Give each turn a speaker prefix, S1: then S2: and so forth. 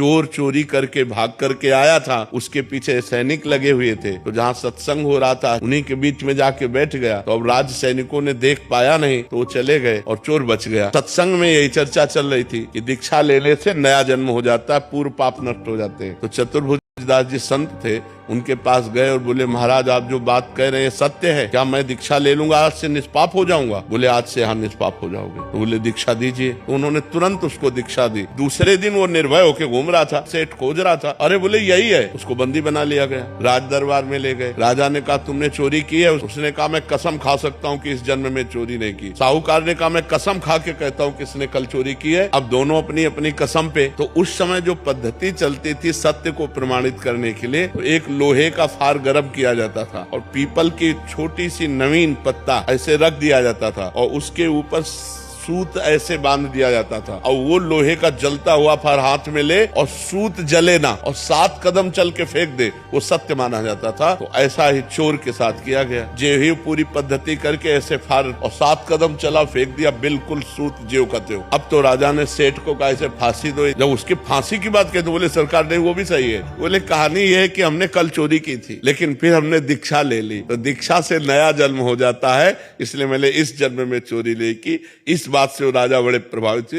S1: चोर चोरी करके भाग करके आया था, उसके पीछे सैनिक लगे हुए थे, तो जहाँ सत्संग हो रहा था उन्हीं के बीच में जाके बैठ गया। तो अब राज सैनिकों ने देख पाया नहीं तो वो चले गए और चोर बच गया। सत्संग में यही चर्चा चल रही थी कि दीक्षा लेने से नया जन्म हो जाता है, पूर्व पाप नष्ट हो जाते हैं। तो चतुर्भुज दास जी संत थे, उनके पास गए और बोले महाराज आप जो बात कह रहे हैं सत्य है क्या? मैं दीक्षा ले लूंगा, आज से निष्पाप हो जाऊंगा? बोले आज से हाँ निष्पाप हो जाओगे। तो बोले दीक्षा दीजिए। तो उन्होंने तुरंत उसको दीक्षा दी। दूसरे दिन वो निर्भय होकर घूम रहा था, सेठ खोज रहा था, अरे बोले यही है। उसको बंदी बना लिया गया, राज दरबार में ले गए। राजा ने कहा तुमने चोरी की है? उसने कहा मैं कसम खा सकता हूँ कि इस जन्म में चोरी नहीं की। साहूकार ने कहा मैं कसम खा के कहता हूँ किसने कल चोरी की है। अब दोनों अपनी अपनी कसम पे। तो उस समय जो पद्धति चलती थी सत्य को प्रमाणित करने के लिए, तो एक लोहे का फार गर्म किया जाता था और पीपल की छोटी सी नवीन पत्ता ऐसे रख दिया जाता था और उसके ऊपर सूत ऐसे बांध दिया जाता था और वो लोहे का जलता हुआ फार हाथ में ले और सूत जले ना और 7 कदम चल के फेंक दे, वो सत्य माना जाता था। तो ऐसा ही चोर के साथ किया गया। जे ही पूरी पद्धति करके ऐसे फार और 7 कदम चला फेंक दिया, बिल्कुल सूत ज्यों का त्यों। अब तो राजा ने सेठ को कहा ऐसे फांसी दो। जब उसकी फांसी की बात कहते बोले सरकार नहीं वो भी सही है। बोले कहानी ये है कि हमने कल चोरी की थी लेकिन फिर हमने दीक्षा ले ली, तो दीक्षा से नया जन्म हो जाता है, इसलिए मैंने इस जन्म में चोरी नहीं की। इस बात से वो राजा बड़े प्रभावित हुए।